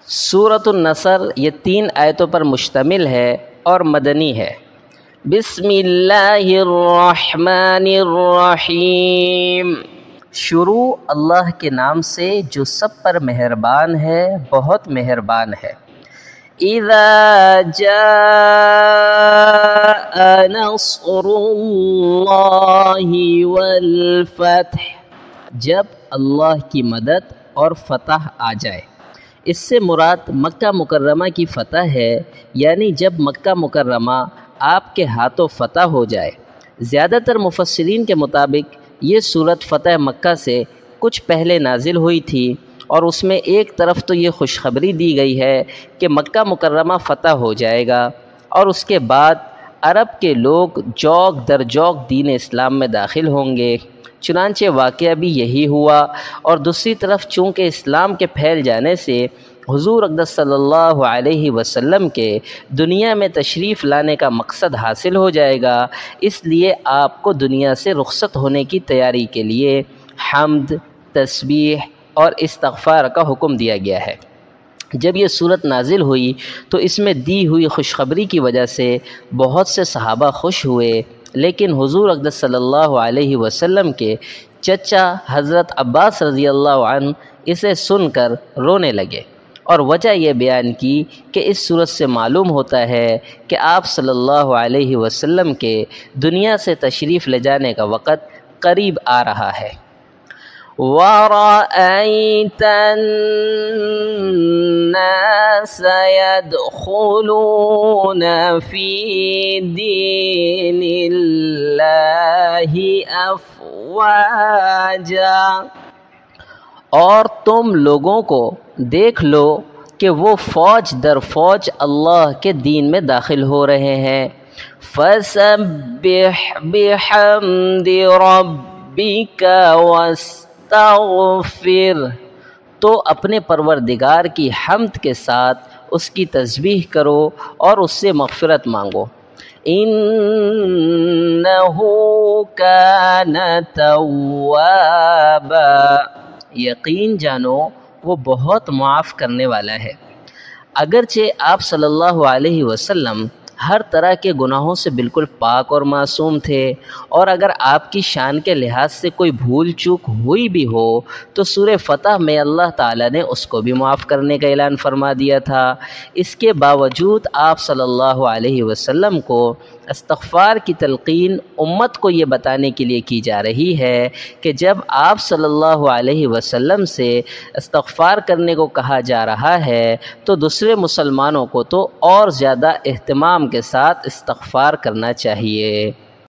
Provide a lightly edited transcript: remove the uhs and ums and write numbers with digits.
سورۃ النصر یہ 3 آیتوں پر مشتمل ہے اور مدنی ہے۔ بسم اللہ الرحمن الرحیم، شروع اللہ کے نام سے جو سب پر مہربان ہے، بہت مہربان ہے۔ اذا جاء نصر اللہ والفتح، جب اللہ کی مدد اور فتح آ جائے۔ اس سے مراد مکہ مکرمہ کی فتح ہے، یعنی جب مکہ مکرمہ آپ کے ہاتھوں فتح ہو جائے۔ زیادہ تر مفسرین کے مطابق یہ صورت فتح مکہ سے کچھ پہلے نازل ہوئی تھی، اور اس میں ایک طرف تو یہ خوشخبری دی گئی ہے کہ مکہ مکرمہ فتح ہو جائے گا، اور اس کے بعد عرب کے لوگ جوق در جوق دین اسلام میں داخل ہوں گے۔ چنانچہ واقعہ بھی یہی ہوا، اور دوسری طرف چونکہ اسلام کے پھیل جانے سے حضور اقدس صلی اللہ علیہ وسلم کے دنیا میں تشریف لانے کا مقصد حاصل ہو جائے گا، اس لیے آپ کو دنیا سے رخصت ہونے کی تیاری کے لیے حمد، تسبیح اور استغفار کا حکم دیا گیا ہے۔ جب یہ صورت نازل ہوئی تو اس میں دی ہوئی خوشخبری کی وجہ سے بہت سے صحابہ خوش ہوئے، لیکن حضور اقدس صلی اللہ علیہ وسلم کے چچا حضرت عباس رضی اللہ عنہ اسے سن کر رونے لگے، اور وجہ یہ بیان کی کہ اس صورت سے معلوم ہوتا ہے کہ آپ صلی اللہ علیہ وسلم کے دنیا سے تشریف لے جانے کا وقت قریب آ رہا ہے۔ وَرَأَيْتَ النَّاسَ يَدْخُلُونَ فِي دِينِ اللَّهِ أَفْوَاجًا، اور تم لوگوں کو دیکھ لو کہ وہ فوج در فوج اللہ کے دین میں داخل ہو رہے ہیں۔ فَسَبِّحْ بِحَمْدِ رَبِّكَ وَاسْتَغْفِرْ، تو اپنے پروردگار کی حمد کے ساتھ اس کی تسبیح کرو اور اس سے مغفرت مانگو۔ إِنَّهُ كَانَ تَوَّابًا، یقین جانو وہ بہت معاف کرنے والا ہے۔ اگرچہ آپ صلی اللہ علیہ وسلم ہر طرح کے گناہوں سے بالکل پاک اور معصوم تھے، اور اگر آپ کی شان کے لحاظ سے کوئی بھول چوک ہوئی بھی ہو تو سورہ فتح میں اللہ تعالیٰ نے اس کو بھی معاف کرنے کا اعلان فرما دیا تھا۔ اس کے باوجود آپ صلی اللہ علیہ وسلم کو استغفار کی تلقین امت کو یہ بتانے کے لیے کی جا رہی ہے کہ جب آپ صلی اللہ علیہ وسلم سے استغفار کرنے کو کہا جا رہا ہے تو دوسرے مسلمانوں کو تو اور زیادہ اہتمام کے ساتھ استغفار کرنا چاہیے۔